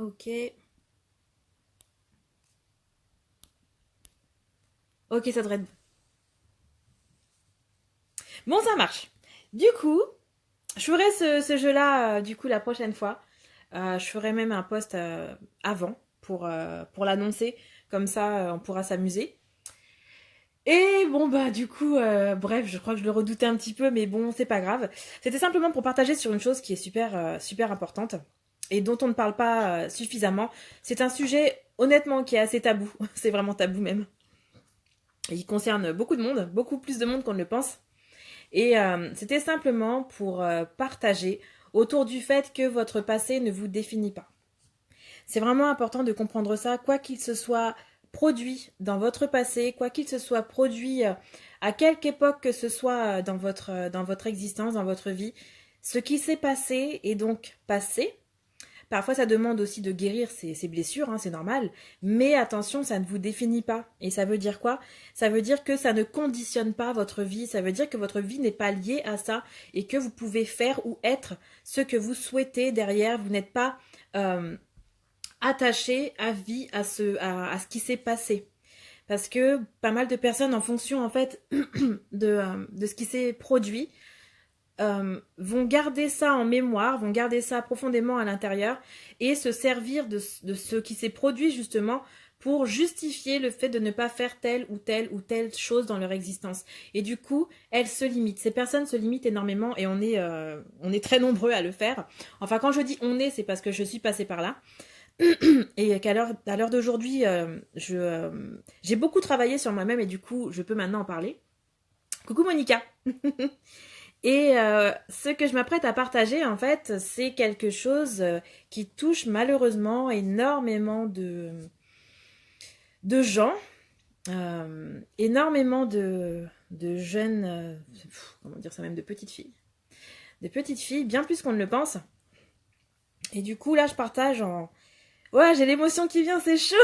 Ok. Ok, ça devrait être bon. Bon, ça marche. Du coup, je ferai ce jeu-là, du coup, la prochaine fois. Je ferai même un post avant pour l'annoncer. Comme ça, on pourra s'amuser. Et bon, bah, du coup, bref, je crois que je le redoutais un petit peu, mais bon, c'est pas grave. C'était simplement pour partager sur une chose qui est super importante et dont on ne parle pas suffisamment. C'est un sujet, honnêtement, qui est assez tabou. C'est vraiment tabou même. Et il concerne beaucoup de monde, beaucoup plus de monde qu'on ne le pense. Et c'était simplement pour partager autour du fait que votre passé ne vous définit pas. C'est vraiment important de comprendre ça, quoi qu'il se soit produit dans votre passé, quoi qu'il se soit produit à quelque époque que ce soit dans votre existence, dans votre vie, ce qui s'est passé est donc passé. Parfois, ça demande aussi de guérir ces blessures, hein, c'est normal. Mais attention, ça ne vous définit pas. Et ça veut dire quoi? Ça veut dire que ça ne conditionne pas votre vie. Ça veut dire que votre vie n'est pas liée à ça et que vous pouvez faire ou être ce que vous souhaitez derrière. Vous n'êtes pas attaché à vie à ce qui s'est passé. Parce que pas mal de personnes, en fonction en fait de ce qui s'est produit, vont garder ça en mémoire, vont garder ça profondément à l'intérieur et se servir de ce qui s'est produit justement pour justifier le fait de ne pas faire telle ou telle ou telle chose dans leur existence. Et du coup, elles se limitent. Ces personnes se limitent énormément et on est très nombreux à le faire. Enfin, quand je dis on est, c'est parce que je suis passée par là. Et à l'heure d'aujourd'hui, j'ai beaucoup travaillé sur moi-même et du coup, je peux maintenant en parler. Coucou Monica. Et ce que je m'apprête à partager, en fait, c'est quelque chose qui touche malheureusement énormément de gens, énormément de jeunes, comment dire ça, même de petites filles. Des petites filles, bien plus qu'on ne le pense. Et du coup, là, je partage en... Ouais, j'ai l'émotion qui vient, c'est chaud.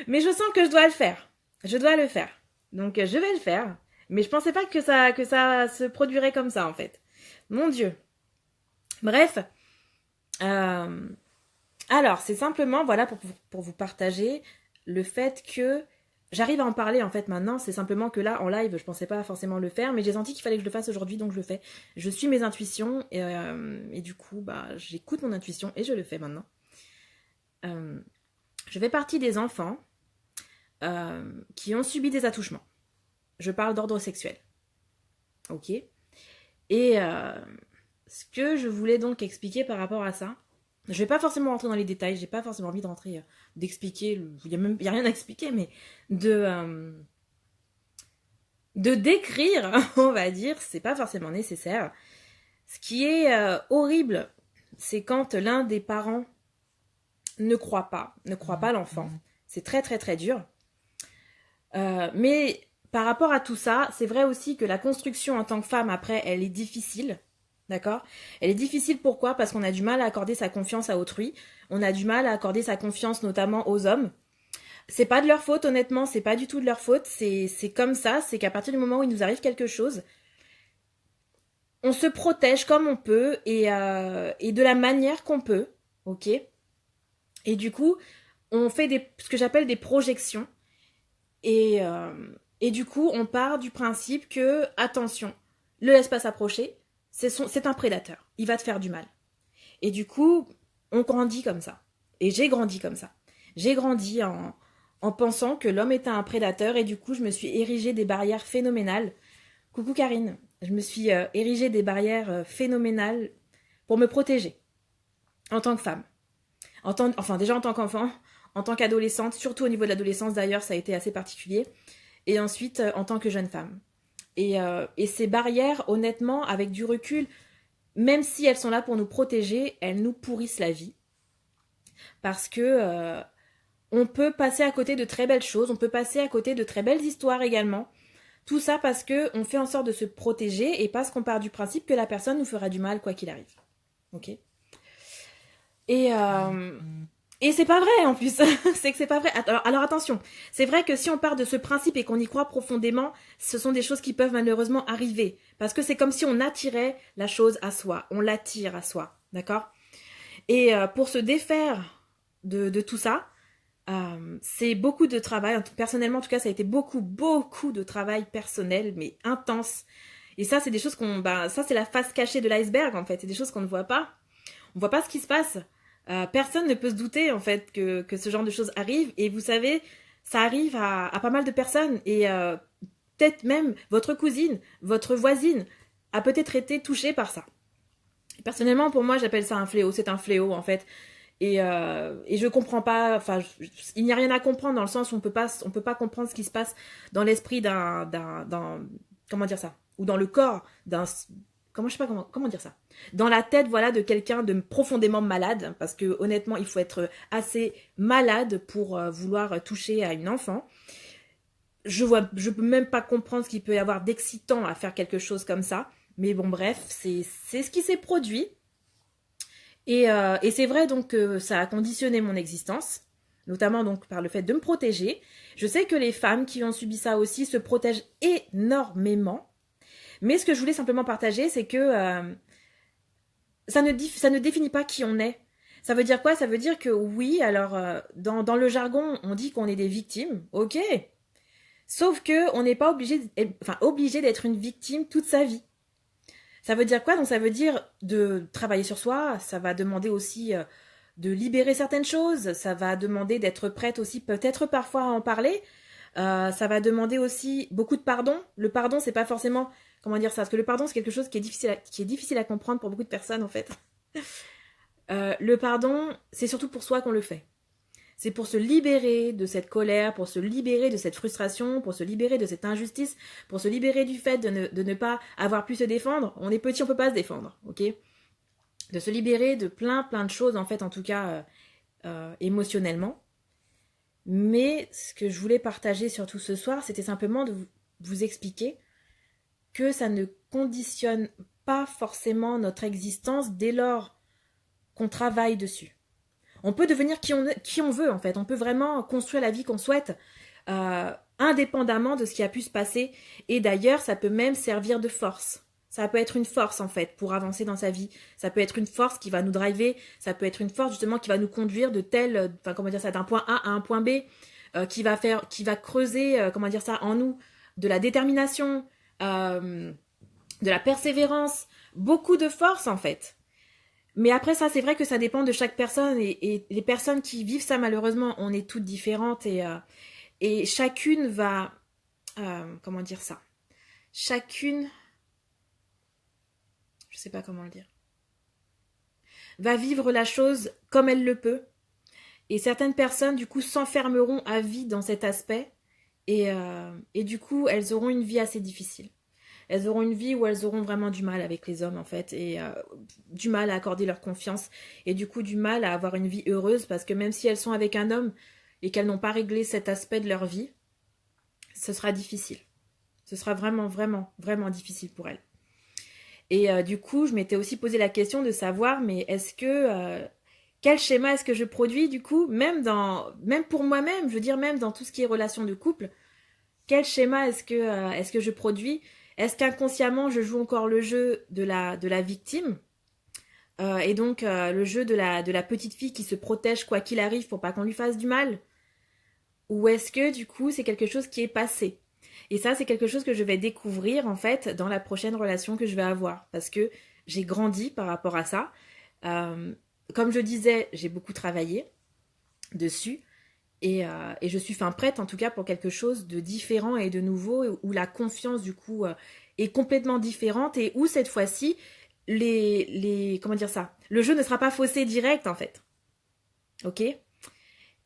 Mais je sens que je dois le faire. Je dois le faire. Donc, je vais le faire. Mais je pensais pas que ça se produirait comme ça, en fait. Mon Dieu. Bref, euh, alors c'est simplement voilà pour vous partager le fait que j'arrive à en parler en fait maintenant. C'est simplement que là en live je pensais pas forcément le faire, mais j'ai senti qu'il fallait que je le fasse aujourd'hui, donc je le fais. Je suis mes intuitions et du coup bah j'écoute mon intuition et je le fais maintenant. Euh, je fais partie des enfants qui ont subi des attouchements. Je parle d'ordre sexuel, ok. Et ce que je voulais donc expliquer par rapport à ça, je vais pas forcément rentrer dans les détails, j'ai pas forcément envie de rentrer, d'expliquer, y a rien à expliquer, mais de décrire, on va dire, c'est pas forcément nécessaire. Ce qui est horrible, c'est quand l'un des parents ne croit pas l'enfant. C'est très très très dur. Mais par rapport à tout ça, c'est vrai aussi que la construction en tant que femme, après, elle est difficile. D'accord? Elle est difficile pourquoi? Parce qu'on a du mal à accorder sa confiance à autrui. On a du mal à accorder sa confiance notamment aux hommes. C'est pas de leur faute, honnêtement, c'est pas du tout de leur faute. C'est comme ça, c'est qu'à partir du moment où il nous arrive quelque chose, on se protège comme on peut et de la manière qu'on peut. Ok? Et du coup, on fait ce que j'appelle des projections. Et, euh, et du coup, on part du principe que, attention, le laisse pas s'approcher, c'est un prédateur, il va te faire du mal. Et du coup, on grandit comme ça. Et j'ai grandi comme ça. J'ai grandi en pensant que l'homme était un prédateur et du coup, je me suis érigé des barrières phénoménales. Coucou Karine, je me suis érigé des barrières phénoménales pour me protéger en tant que femme. Enfin, déjà en tant qu'enfant, en tant qu'adolescente, surtout au niveau de l'adolescence d'ailleurs, ça a été assez particulier. Et ensuite, en tant que jeune femme. Et ces barrières, honnêtement, avec du recul, même si elles sont là pour nous protéger, elles nous pourrissent la vie. Parce que on peut passer à côté de très belles choses, on peut passer à côté de très belles histoires également. Tout ça parce que on fait en sorte de se protéger et parce qu'on part du principe que la personne nous fera du mal quoi qu'il arrive. Ok? Et, euh, et c'est pas vrai en plus. C'est que c'est pas vrai. Alors attention, c'est vrai que si on part de ce principe et qu'on y croit profondément, ce sont des choses qui peuvent malheureusement arriver. Parce que c'est comme si on attirait la chose à soi. On l'attire à soi. D'accord? Et pour se défaire de tout ça, c'est beaucoup de travail. Personnellement, en tout cas, ça a été beaucoup de travail personnel, mais intense. Et ça, c'est des choses ça, c'est la face cachée de l'iceberg, en fait. C'est des choses qu'on ne voit pas. On voit pas ce qui se passe. Personne ne peut se douter, en fait, que ce genre de choses arrive. Et vous savez, ça arrive à pas mal de personnes. Et peut-être même votre cousine, votre voisine a peut-être été touchée par ça. Et personnellement, pour moi, j'appelle ça un fléau. C'est un fléau, en fait. Et je comprends pas, enfin, il n'y a rien à comprendre dans le sens où on peut pas comprendre ce qui se passe dans l'esprit comment dire ça, ou dans le corps je sais pas comment dire ça, dans la tête, voilà, de quelqu'un de profondément malade, parce que honnêtement, il faut être assez malade pour vouloir toucher à une enfant. Je peux même pas comprendre ce qu'il peut y avoir d'excitant à faire quelque chose comme ça, mais bon, bref, c'est ce qui s'est produit. Et c'est vrai donc que ça a conditionné mon existence, notamment donc par le fait de me protéger. Je sais que les femmes qui ont subi ça aussi se protègent énormément. Mais ce que je voulais simplement partager, c'est que ça ne définit pas qui on est. Ça veut dire quoi? Ça veut dire que oui, alors dans le jargon, on dit qu'on est des victimes, ok. Sauf que on n'est pas obligé d'être une victime toute sa vie. Ça veut dire quoi? Donc ça veut dire de travailler sur soi, ça va demander aussi de libérer certaines choses, ça va demander d'être prête aussi peut-être parfois à en parler, ça va demander aussi beaucoup de pardon. Le pardon, c'est pas forcément, comment dire ça, parce que le pardon, c'est quelque chose qui est difficile à comprendre pour beaucoup de personnes en fait. Le pardon, c'est surtout pour soi qu'on le fait. C'est pour se libérer de cette colère, pour se libérer de cette frustration, pour se libérer de cette injustice, pour se libérer du fait de ne pas avoir pu se défendre. On est petit, on peut pas se défendre, ok? De se libérer de plein de choses, en fait, en tout cas, émotionnellement. Mais ce que je voulais partager surtout ce soir, c'était simplement de vous expliquer que ça ne conditionne pas forcément notre existence dès lors qu'on travaille dessus. On peut devenir qui on veut, en fait. On peut vraiment construire la vie qu'on souhaite, indépendamment de ce qui a pu se passer. Et d'ailleurs, ça peut même servir de force. Ça peut être une force, en fait, pour avancer dans sa vie. Ça peut être une force qui va nous driver. Ça peut être une force, justement, qui va nous conduire d'un point A à un point B, qui va creuser, en nous, de la détermination, de la persévérance, beaucoup de force, en fait. Mais après ça, c'est vrai que ça dépend de chaque personne et les personnes qui vivent ça, malheureusement, on est toutes différentes et chacune va, chacune, je sais pas comment le dire, va vivre la chose comme elle le peut et certaines personnes, du coup, s'enfermeront à vie dans cet aspect et du coup, elles auront une vie assez difficile. Elles auront une vie où elles auront vraiment du mal avec les hommes en fait et du mal à accorder leur confiance et du coup du mal à avoir une vie heureuse parce que même si elles sont avec un homme et qu'elles n'ont pas réglé cet aspect de leur vie, ce sera difficile. Ce sera vraiment difficile pour elles. Et du coup, je m'étais aussi posé la question de savoir mais est-ce que quel schéma est-ce que je produis du coup même pour moi-même, je veux dire même dans tout ce qui est relation de couple, quel schéma est-ce que je produis? Est-ce qu'inconsciemment, je joue encore le jeu de la victime et donc le jeu de la petite fille qui se protège quoi qu'il arrive pour pas qu'on lui fasse du mal? Ou est-ce que du coup, c'est quelque chose qui est passé? Et ça, c'est quelque chose que je vais découvrir en fait dans la prochaine relation que je vais avoir parce que j'ai grandi par rapport à ça. Comme je disais, j'ai beaucoup travaillé dessus. Et je suis prête en tout cas pour quelque chose de différent et de nouveau où la confiance du coup est complètement différente et où cette fois-ci comment dire ça, le jeu ne sera pas faussé direct en fait, ok.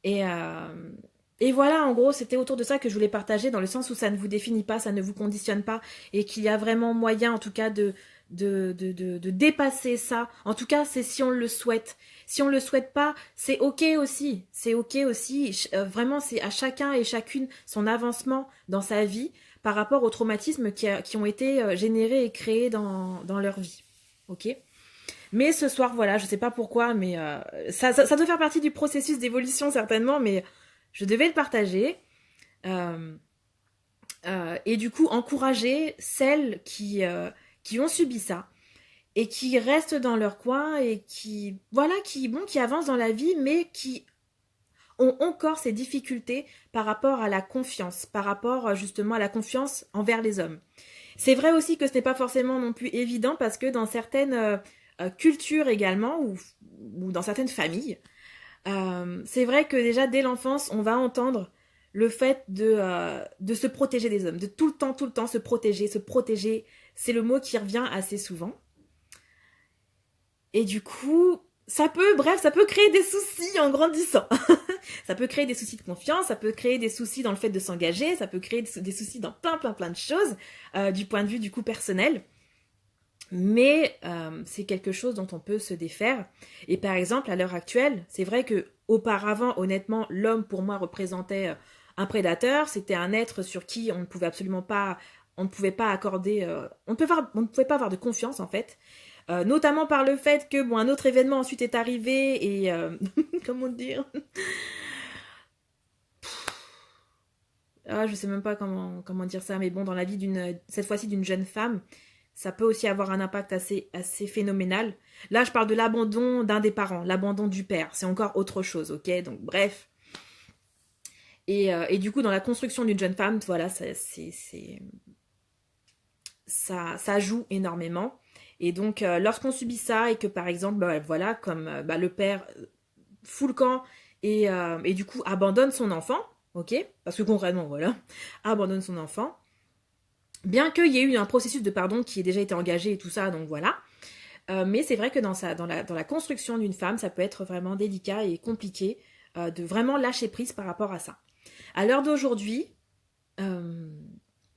Et voilà, en gros c'était autour de ça que je voulais partager dans le sens où ça ne vous définit pas, ça ne vous conditionne pas et qu'il y a vraiment moyen en tout cas de dépasser ça. En tout cas, c'est si on le souhaite. Si on le souhaite pas, c'est ok aussi. C'est ok aussi. Vraiment, c'est à chacun et chacune son avancement dans sa vie par rapport aux traumatismes qui ont été générés et créés dans leur vie. Ok. Mais ce soir, voilà, je sais pas pourquoi, mais ça doit faire partie du processus d'évolution certainement, mais je devais le partager. Et du coup, encourager celles qui ont subi ça et qui restent dans leur coin et qui, voilà, qui avancent dans la vie, mais qui ont encore ces difficultés par rapport à la confiance, par rapport justement à la confiance envers les hommes. C'est vrai aussi que ce n'est pas forcément non plus évident parce que dans certaines cultures également, ou dans certaines familles, c'est vrai que déjà dès l'enfance, on va entendre le fait de se protéger des hommes, de tout le temps se protéger, c'est le mot qui revient assez souvent. Et du coup, ça peut créer des soucis en grandissant. Ça peut créer des soucis de confiance, ça peut créer des soucis dans le fait de s'engager, ça peut créer des soucis dans plein de choses, du point de vue du coup personnel. Mais c'est quelque chose dont on peut se défaire. Et par exemple, à l'heure actuelle, c'est vrai que auparavant, honnêtement, l'homme pour moi représentait un prédateur. C'était un être sur qui on ne pouvait absolument pas, on ne pouvait pas accorder, on ne pouvait pas avoir de confiance en fait. Notamment par le fait que bon, un autre événement ensuite est arrivé et comment dire, je sais même pas comment dire ça, mais bon, dans la vie cette fois-ci d'une jeune femme, ça peut aussi avoir un impact assez phénoménal. Là, je parle de l'abandon d'un des parents, l'abandon du père. C'est encore autre chose, ok? Donc, bref. Et du coup, dans la construction d'une jeune femme, voilà, ça joue énormément. Et donc, lorsqu'on subit ça et que, par exemple, voilà, comme le père fout le camp et du coup abandonne son enfant, ok? Parce que concrètement, voilà, abandonne son enfant. Bien qu'il y ait eu un processus de pardon qui ait déjà été engagé et tout ça, donc voilà. Mais c'est vrai que dans la construction d'une femme, ça peut être vraiment délicat et compliqué de vraiment lâcher prise par rapport à ça. À l'heure d'aujourd'hui,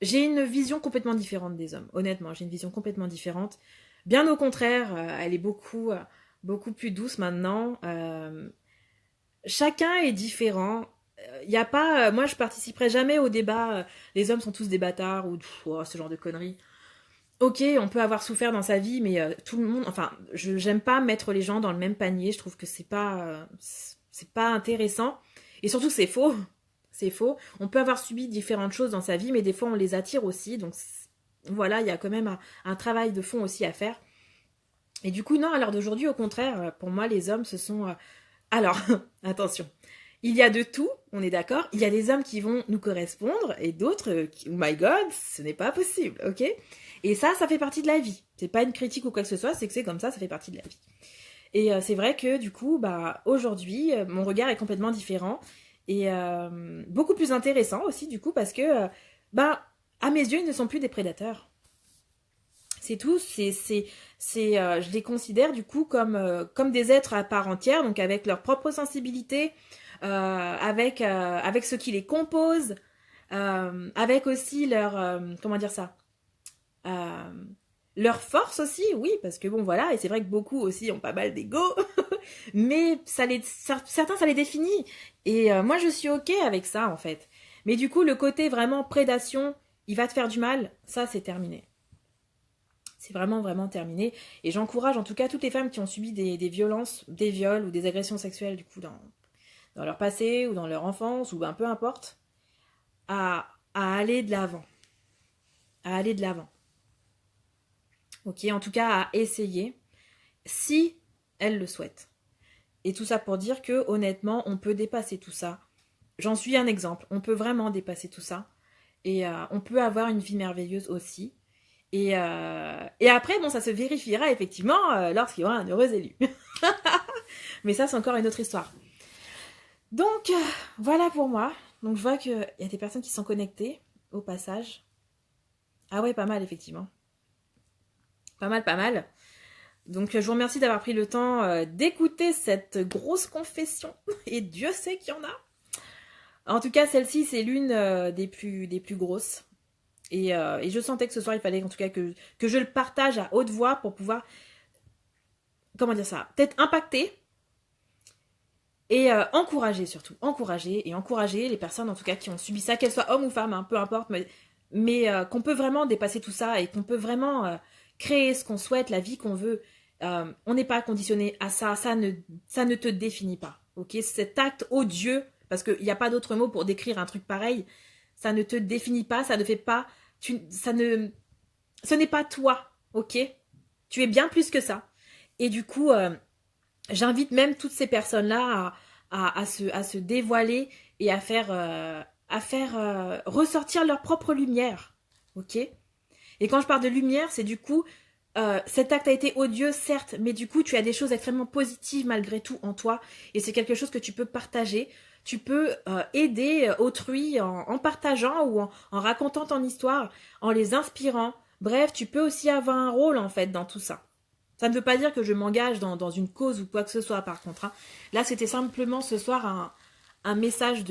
j'ai une vision complètement différente des hommes. Honnêtement, j'ai une vision complètement différente. Bien au contraire, elle est beaucoup plus douce maintenant. Chacun est différent. Il y a pas, moi je participerai jamais au débat. Les hommes sont tous des bâtards ou ce genre de conneries. Ok, on peut avoir souffert dans sa vie, mais tout le monde, enfin, j'aime pas mettre les gens dans le même panier. Je trouve que c'est pas intéressant. Et surtout, c'est faux. C'est faux. On peut avoir subi différentes choses dans sa vie, mais des fois, on les attire aussi. Donc, voilà, il y a quand même un travail de fond aussi à faire. Et du coup, non, à l'heure d'aujourd'hui, au contraire, pour moi, les hommes, ce sont... Alors, attention, il y a de tout, on est d'accord. Il y a des hommes qui vont nous correspondre et d'autres oh my god, ce n'est pas possible, ok? Et ça fait partie de la vie. C'est pas une critique ou quoi que ce soit, c'est que c'est comme ça fait partie de la vie. Et c'est vrai que du coup, aujourd'hui, mon regard est complètement différent et beaucoup plus intéressant aussi du coup parce que, à mes yeux, ils ne sont plus des prédateurs. C'est tout, je les considère du coup comme des êtres à part entière, donc avec leur propre sensibilité, avec ce qui les compose, avec aussi comment dire ça, leur force aussi, oui, parce que bon voilà, et c'est vrai que beaucoup aussi ont pas mal d'ego, mais certains ça les définit, et moi je suis ok avec ça en fait. Mais du coup le côté vraiment prédation, il va te faire du mal, ça c'est terminé. C'est vraiment terminé. Et j'encourage en tout cas toutes les femmes qui ont subi des violences, des viols ou des agressions sexuelles du coup dans leur passé ou dans leur enfance ou peu importe, à aller de l'avant. À aller de l'avant. Ok, en tout cas à essayer si elles le souhaitent. Et tout ça pour dire que honnêtement, on peut dépasser tout ça. J'en suis un exemple. On peut vraiment dépasser tout ça. Et on peut avoir une vie merveilleuse aussi. Et après, bon, ça se vérifiera effectivement lorsqu'il y aura un heureux élu. Mais ça, c'est encore une autre histoire. Donc, voilà pour moi. Donc, je vois qu'il y a des personnes qui sont connectées au passage. Ah ouais, pas mal, effectivement. Pas mal. Donc, je vous remercie d'avoir pris le temps d'écouter cette grosse confession. Et Dieu sait qu'il y en a. En tout cas, celle-ci, c'est l'une des plus grosses. Et je sentais que ce soir, il fallait en tout cas que je le partage à haute voix pour pouvoir, comment dire ça, peut-être impacter et encourager surtout. Encourager les personnes en tout cas qui ont subi ça, qu'elles soient hommes ou femmes, peu importe, mais qu'on peut vraiment dépasser tout ça et qu'on peut vraiment créer ce qu'on souhaite, la vie qu'on veut. On n'est pas conditionné à ça, ça ne te définit pas. Ok, cet acte odieux, parce qu'il n'y a pas d'autre mot pour décrire un truc pareil, ça ne te définit pas, ça ne fait pas... ce n'est pas toi, ok? Tu es bien plus que ça. Et du coup, j'invite même toutes ces personnes-là à se dévoiler et à faire ressortir leur propre lumière. Ok? Et quand je parle de lumière, c'est du coup, cet acte a été odieux, certes, mais du coup, tu as des choses extrêmement positives malgré tout en toi. Et c'est quelque chose que tu peux partager. Tu peux aider autrui en partageant ou en racontant ton histoire, en les inspirant. Bref, tu peux aussi avoir un rôle en fait dans tout ça. Ça ne veut pas dire que je m'engage dans une cause ou quoi que ce soit par contre. Hein. Là, c'était simplement ce soir un message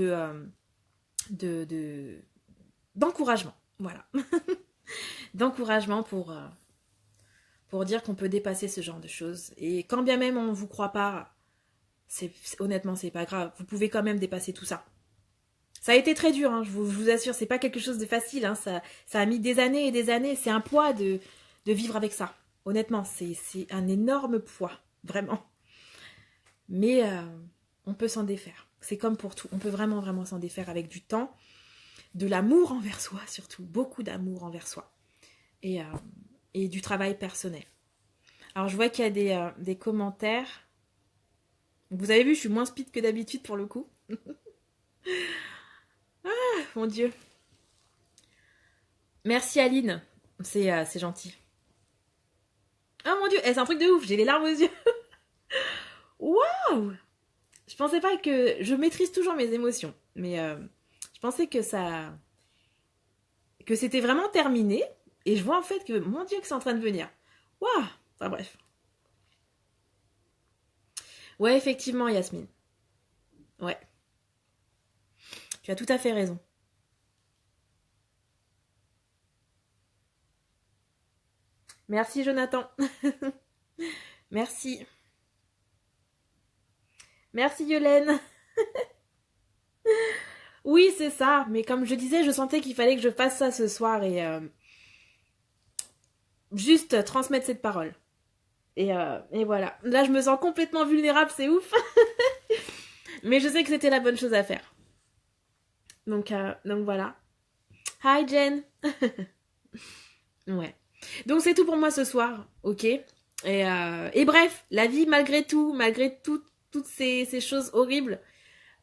d'encouragement. Voilà. D'encouragement pour dire qu'on peut dépasser ce genre de choses. Et quand bien même on ne vous croit pas, honnêtement, c'est pas grave. Vous pouvez quand même dépasser tout ça. Ça a été très dur, hein, je vous assure, c'est pas quelque chose de facile. Hein, ça a mis des années et des années. C'est un poids de vivre avec ça. Honnêtement, c'est un énorme poids, vraiment. Mais on peut s'en défaire. C'est comme pour tout. On peut vraiment, vraiment s'en défaire avec du temps, de l'amour envers soi, surtout. Beaucoup d'amour envers soi. Et du travail personnel. Alors, je vois qu'il y a des commentaires. Vous avez vu, je suis moins speed que d'habitude pour le coup. Ah, mon Dieu. Merci Aline. C'est gentil. Oh mon Dieu, c'est un truc de ouf, j'ai les larmes aux yeux. Waouh! Je pensais pas que... Je maîtrise toujours mes émotions. Mais je pensais que c'était vraiment terminé. Et je vois en fait que, mon Dieu, que c'est en train de venir. Waouh! Enfin bref. Ouais, effectivement, Yasmine. Ouais. Tu as tout à fait raison. Merci, Jonathan. Merci. Merci, Yolène. Oui, c'est ça. Mais comme je disais, je sentais qu'il fallait que je fasse ça ce soir et juste transmettre cette parole. Et voilà. Là, je me sens complètement vulnérable, c'est ouf. Mais je sais que c'était la bonne chose à faire. Donc voilà. Hi, Jen. Ouais. Donc c'est tout pour moi ce soir, ok. Et bref, la vie malgré toutes ces choses horribles,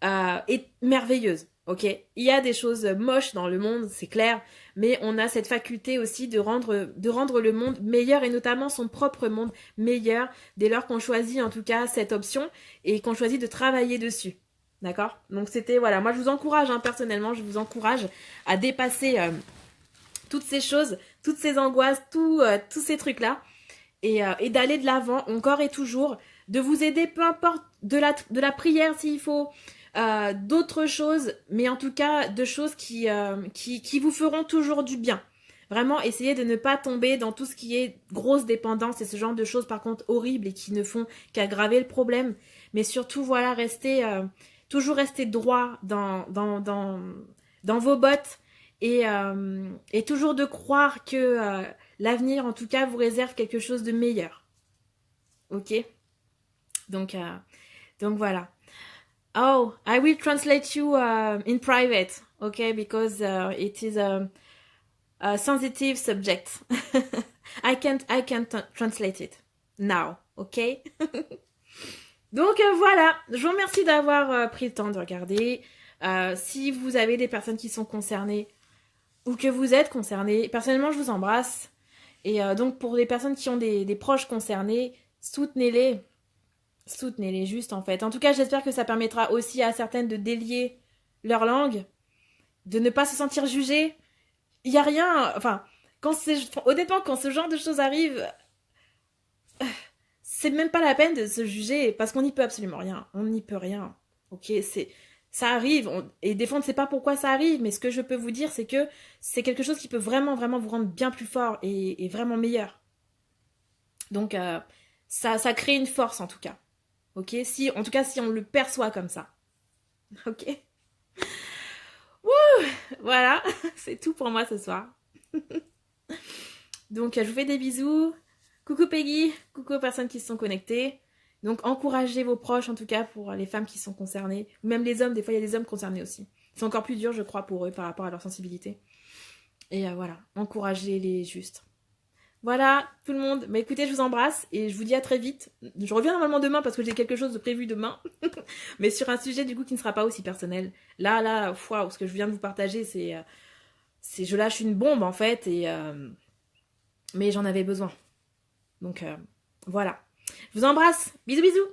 est merveilleuse, ok. Il y a des choses moches dans le monde, c'est clair, mais on a cette faculté aussi de rendre le monde meilleur et notamment son propre monde meilleur dès lors qu'on choisit en tout cas cette option et qu'on choisit de travailler dessus. D'accord. Donc c'était, voilà, moi je vous encourage, hein, personnellement, je vous encourage à dépasser toutes ces choses, toutes ces angoisses, tous ces trucs-là, et d'aller de l'avant encore et toujours, de vous aider, peu importe, de la prière s'il faut, d'autres choses, mais en tout cas de choses qui vous feront toujours du bien. Vraiment, essayez de ne pas tomber dans tout ce qui est grosse dépendance et ce genre de choses par contre horribles et qui ne font qu'aggraver le problème. Mais surtout, voilà, toujours rester droit dans vos bottes et toujours de croire que l'avenir, en tout cas, vous réserve quelque chose de meilleur. Ok? Donc voilà. Oh, I will translate you in private, okay? Because it is a sensitive subject. I can't translate it now, okay? Donc voilà, je vous remercie d'avoir pris le temps de regarder. Si vous avez des personnes qui sont concernées ou que vous êtes concernés, personnellement je vous embrasse. Et donc pour les personnes qui ont des proches concernés, soutenez-les. Soutenez-les juste en fait. En tout cas, j'espère que ça permettra aussi à certaines de délier leur langue, de ne pas se sentir jugées. Il n'y a rien... Enfin, honnêtement, quand ce genre de choses arrive, c'est même pas la peine de se juger parce qu'on n'y peut absolument rien. On n'y peut rien. Ok, ça arrive. Et des fois, on ne sait pas pourquoi ça arrive, mais ce que je peux vous dire, c'est que c'est quelque chose qui peut vraiment, vraiment vous rendre bien plus fort et vraiment meilleur. Donc, ça crée une force en tout cas. Ok, en tout cas, si on le perçoit comme ça. Ok. Wouh, voilà, c'est tout pour moi ce soir. Donc, je vous fais des bisous. Coucou Peggy, coucou aux personnes qui se sont connectées. Donc, encouragez vos proches, en tout cas, pour les femmes qui sont concernées. Ou même les hommes, des fois, il y a des hommes concernés aussi. C'est encore plus dur, je crois, pour eux, par rapport à leur sensibilité. Et voilà, encouragez-les juste. Voilà, tout le monde. Mais écoutez, je vous embrasse et je vous dis à très vite. Je reviens normalement demain parce que j'ai quelque chose de prévu demain. Mais sur un sujet du coup qui ne sera pas aussi personnel. Là, waouh, ce que je viens de vous partager, je lâche une bombe en fait mais j'en avais besoin. Donc voilà. Je vous embrasse. Bisous bisous.